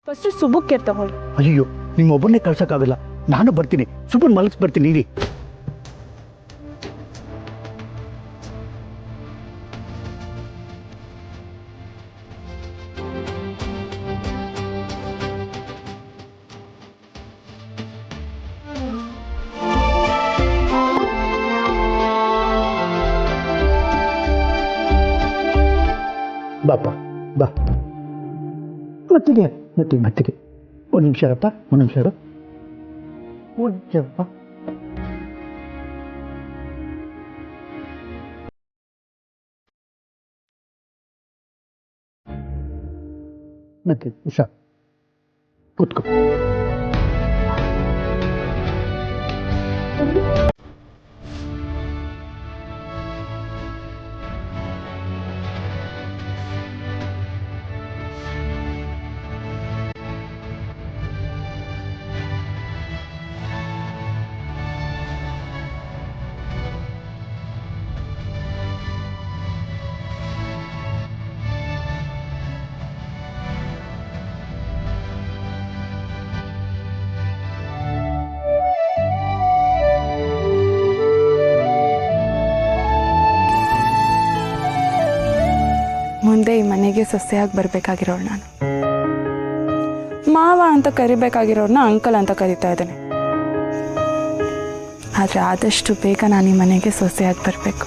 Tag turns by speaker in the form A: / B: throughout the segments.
A: First Subbu care ತಗೊಳ್ಳಿ.
B: ಅಯ್ಯೋ ನಿಮ್ಮೊಬ್ಬನ್ನೇ ಕಳ್ಸಕ್ಕಾಗಲ್ಲ, ನಾನು ಬರ್ತೀನಿ. ಸುಬ್ಬನ್ ಮಲಗಿಸ್ ಬರ್ತೀನಿ ಇರಿ. ಬಾಪ ಬಾ, ಮತ್ತಿಗೆ ಮತ್ತಿಗೆ ಒಂದು ನಿಮಿಷ ಅಪ್ಪ, ಒಂದು ನಿಮಿಷ ಇರು. ಒಂದು ನಿಮಿಷಪ್ಪ. ಮತ್ತೆ ಉಷಾ ಕೂತ್ಕೋ.
A: ಮುಂದೆ ಈ ಮನೆಗೆ ಸೊಸೆಯಾಗಿ ಬರಬೇಕಾಗಿರೋಳು ನಾನು. ಮಾವ ಅಂತ ಕರಿಬೇಕಾಗಿರೋರನ್ನ ಅಂಕಲ್ ಅಂತ ಕರಿತಾ ಇದ್ದೇನೆ. ಆದರೆ ಆದಷ್ಟು ಬೇಗ ನಾನು ಈ ಮನೆಗೆ ಸೊಸೆಯಾಗಿ ಬರಬೇಕು.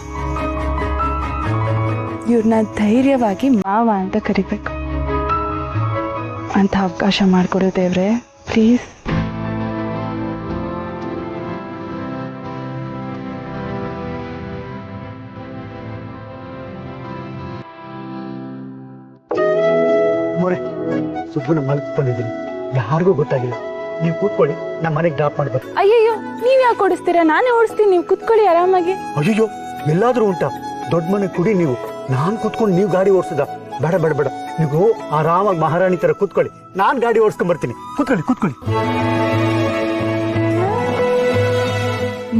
A: ಇವ್ರನ್ನ ಧೈರ್ಯವಾಗಿ ಮಾವ ಅಂತ ಕರಿಬೇಕು ಅಂತ ಅವಕಾಶ ಮಾಡಿಕೊಡು ದೇವ್ರೆ, ಪ್ಲೀಸ್.
B: ಮೊರೆ, ಸುಬ್ಬನ ಮಲಗಿಸ್ ಬಂದಿದ್ದೀನಿ, ಯಾರಿಗೂ ಗೊತ್ತಾಗಿಲ್ಲ. ನೀವು ಕೂತ್ಕೊಳ್ಳಿ, ನಮ್ಮ ಮನೆಗೆ ಡ್ರಾಪ್ ಮಾಡ್ಬೇಕು.
A: ಅಯ್ಯಯ್ಯೋ, ನೀವ್ ಯಾಕೆ ಓಡಿಸ್ತೀರಾ? ನಾನೇ ಓಡಿಸ್ತೀನಿ, ನೀವು ಕುತ್ಕೊಳ್ಳಿ ಆರಾಮಾಗಿ.
B: ಅಯ್ಯೋ ಎಲ್ಲಾದ್ರೂ ಉಂಟಾ? ದೊಡ್ಡ ಮನೆ ಕುಡಿ ನೀವು, ನಾನು ಕೂತ್ಕೊಂಡು ನೀವು ಗಾಡಿ ಓಡಿಸದ? ಬೇಡ ಬೇಡ ಬೇಡ, ನೀವು ಆರಾಮಾಗಿ ಮಹಾರಾಣಿ ತರ ಕೂತ್ಕೊಳ್ಳಿ, ನಾನು ಗಾಡಿ ಓಡಿಸ್ಕೊಂಡ್ ಬರ್ತೀನಿ. ಕೂತ್ಕೊಳ್ಳಿ ಕೂತ್ಕೊಳ್ಳಿ.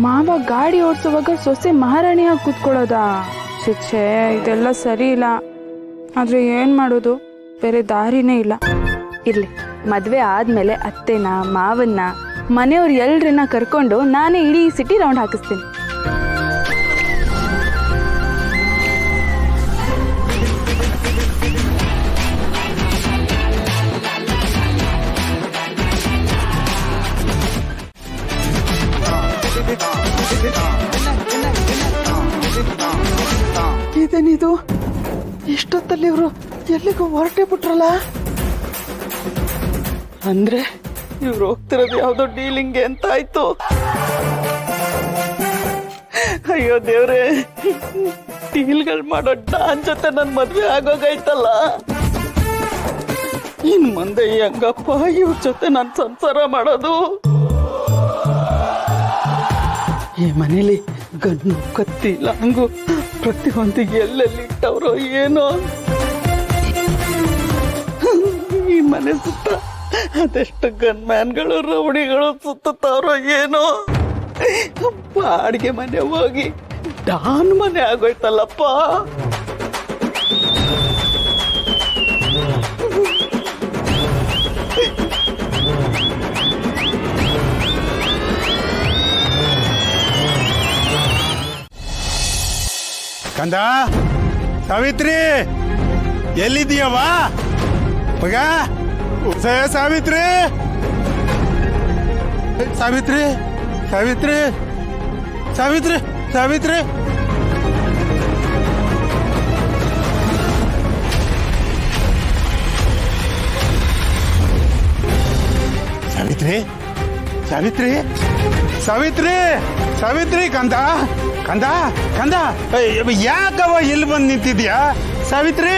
A: ಮಾವ ಗಾಡಿ ಓಡಿಸುವಾಗ ಸೊಸೆ ಮಹಾರಾಣಿಯಾಗಿ ಕೂತ್ಕೊಳ್ಳೋದಾ? ಶಿಕ್ಷೆ, ಇದೆಲ್ಲ ಸರಿ ಇಲ್ಲ. ಆದ್ರೆ ಏನ್ ಮಾಡೋದು, ಬೇರೆ ದಾರಿನೇ ಇಲ್ಲ. ಇರ್ಲಿ, ಮದ್ವೆ ಆದ್ಮೇಲೆ ಅತ್ತೆನ ಮಾವನ್ನ ಮನೆಯವ್ರು ಎಲ್ರನ್ನ ಕರ್ಕೊಂಡು ನಾನೇ ಇಡೀ ಸಿಟಿ ರೌಂಡ್ ಹಾಕಿಸ್ತೀನಿ.
C: ಇದೇನಿದು, ಇಷ್ಟೊತ್ತಲ್ಲಿ ಇವರು ಎಲ್ಲಿಗೂ ಹೊರಟೇ ಬಿಟ್ರಲ್ಲ? ಅಂದ್ರೆ ಇವ್ರು ಹೋಗ್ತಿರೋದು ಯಾವ್ದೋ ಡೀಲಿಂಗ್ಗೆ ಅಂತ ಆಯ್ತು. ಅಯ್ಯೋ ದೇವ್ರೆ, ಡೀಲ್ಗಳು ಮಾಡೋ ಡಾನ್ ಜೊತೆ ನನ್ ಮದ್ವೆ ಆಗೋಗೈತಲ್ಲ. ಇನ್ ಮುಂದೆ ಈ ಹಂಗಪ್ಪ ಇವ್ರ ಜೊತೆ ನಾನ್ ಸಂಸಾರ ಮಾಡೋದು? ಈ ಮನೇಲಿ ಗನ್ನು ಕತ್ತಿ ಲಾಂಗು ಪ್ರತಿಯೊಂದಿಗೆ ಎಲ್ಲೆಲ್ಲಿ ಇಟ್ಟವ್ರೋ ಏನೋ. ಈ ಮನೆ ಸುತ್ತ ಅದೆಷ್ಟು ಗನ್ ಮ್ಯಾನ್ಗಳು ರೌಡಿಗಳು ಸುತ್ತವ್ರೋ ಏನೋ. ಬಾಡಿಗೆ ಮನೆ ಹೋಗಿ ಡಾನ್ ಮನೆ ಆಗೋಯ್ತಲ್ಲಪ್ಪ.
D: ಕಂದ, ಸಾವಿತ್ರಿ ಎಲ್ಲಿದ್ದೀಯವ್ವ? ಮಗ ಸಾವಿತ್ರಿ, ಸಾವಿತ್ರಿ ಸಾವಿತ್ರಿ ಸಾವಿತ್ರಿ ಸಾವಿತ್ರಿ ಸಾವಿತ್ರಿ ಸಾವಿತ್ರಿ ಸಾವಿತ್ರಿ ಸಾವಿತ್ರಿ ಕಂದ ಕಂದ ಕಂದ, ಯಾಕವ ಎಲ್ಲಿ ಬಂದು ನಿಂತಿದ್ಯಾ ಸಾವಿತ್ರಿ?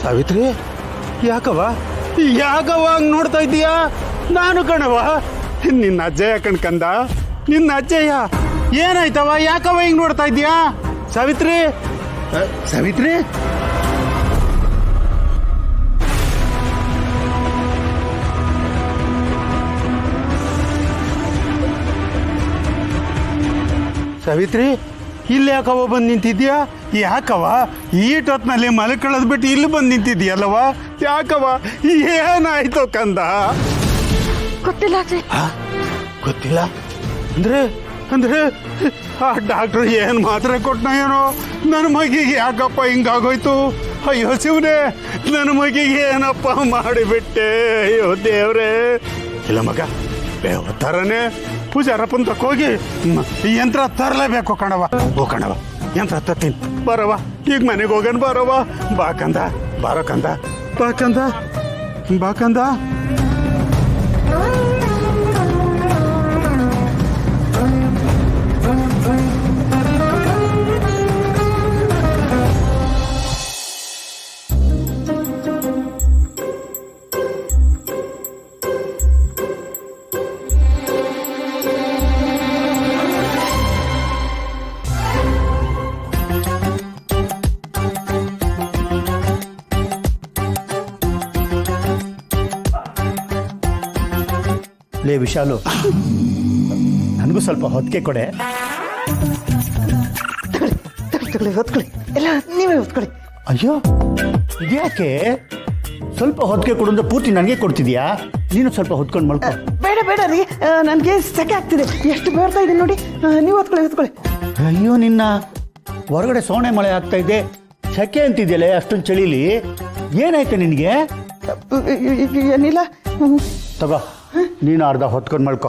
D: ಸಾವಿತ್ರಿ, ಯಾಕವ ಯಾಕವ ಹಂಗ್ ನೋಡ್ತಾ ಇದ್ದೀಯಾ? ನಾನು ಕಣವ, ನಿನ್ನ ಅಜ್ಜಯ್ಯ ಕಣ್ಕಂದ, ನಿನ್ನ ಅಜ್ಜಯ್ಯ. ಏನಾಯ್ತವ, ಯಾಕವ ಹಿಂಗ್ ನೋಡ್ತಾ ಇದ್ದೀಯಾ ಸಾವಿತ್ರಿ? ಸಾವಿತ್ರಿ ಸಾವಿತ್ರಿ ಇಲ್ಲಿ ಯಾಕವ ಬಂದು ನಿಂತಿದ್ಯಾ? ಯಾಕವ ಈಟೊತ್ನಲ್ಲಿ ಮಲ್ಕೊಳ್ಳೋದು ಬಿಟ್ಟು ಇಲ್ಲಿ ಬಂದು ನಿಂತಿದ್ಯಲ್ಲವ? ಯಾಕವ ಏನಾಯ್ತು ಕಂದ?
C: ಗೊತ್ತಿಲ್ಲ ಅಜ್ಜಿ.
D: ಗೊತ್ತಿಲ್ಲ ಅಂದ್ರೆ ಅಂದ್ರೆ ಆ ಡಾಕ್ಟ್ರು ಏನು ಮಾತ್ರೆ ಕೊಟ್ಟನ ಏನೋ? ನನ್ನ ಮಗಿಗೆ ಯಾಕಪ್ಪ ಹಿಂಗಾಗೋಯ್ತು? ಅಯ್ಯೋ ಶಿವನೇ, ನನ್ನ ಮಗಿಗೆ ಏನಪ್ಪ ಮಾಡಿಬಿಟ್ಟೆ? ಅಯ್ಯೋ ದೇವ್ರೇ. ಇಲ್ಲ ಮಗ, ಥರನೇ ಪೂಜಾರಪ್ಪನ ತಕ್ಕ ಹೋಗಿ ಯಂತ್ರ ತರಲೇಬೇಕು ಕಣವ. ಓ ಕಣವ, ಯಂತ್ರ ತತ್ತೀನಿ ಬರವ. ಈಗ ಮನೆಗೆ ಹೋಗೋಣ ಬರವ. ಬಾಕಂದ ಬಾರಕಂದ ಬಾಕಂದ ಬಾಕಂದ.
B: ಲೇ ವಿಶಾಲು, ನನಗೂ ಸ್ವಲ್ಪ ಹೊತ್ತಿಗೆ ಕೊಡೆ.
C: ತಗೊಳ್ಳಿ ಹೊತ್ಕೊಳ್ಳಿ, ಎಲ್ಲ ನೀವೇ ಹೊತ್ಕೊಳ್ಳಿ.
B: ಅಯ್ಯೋ ಇದ್ಯಾಕೆ ಸ್ವಲ್ಪ ಹೊತ್ತಿಗೆ ಕೊಡು ಅಂದ್ರೆ ಪೂರ್ತಿ ನನಗೆ ಕೊಡ್ತಿದ್ಯಾ? ನೀನು ಸ್ವಲ್ಪ ಹೊತ್ಕೊಂಡು ಮಲ್ಕೊ.
C: ಬೇಡ ಬೇಡ ರೀ, ನನಗೆ ಸೆಕೆ ಆಗ್ತಿದೆ, ಎಷ್ಟು ಬೇರ್ತಾ ಇದೆ ನೋಡಿ. ನೀವು ಹೊತ್ಕೊಳ್ಳಿ.
B: ಅಯ್ಯೋ ನಿನ್ನ, ಹೊರಗಡೆ ಸೋಣೆ ಮಳೆ ಆಗ್ತಾ ಇದೆ, ಸೆಕೆ ಅಂತಿದ್ಯಲ್ಲ ಅಷ್ಟೊಂದು ಚಳಿಲಿ. ಏನಾಯ್ತು ನಿನಗೆ?
C: ಏನಿಲ್ಲ.
B: ತಗೋ, ನೀನು ಅರ್ಧ ಹೊತ್ಕೊಂಡು ಮಲ್ಕೊ.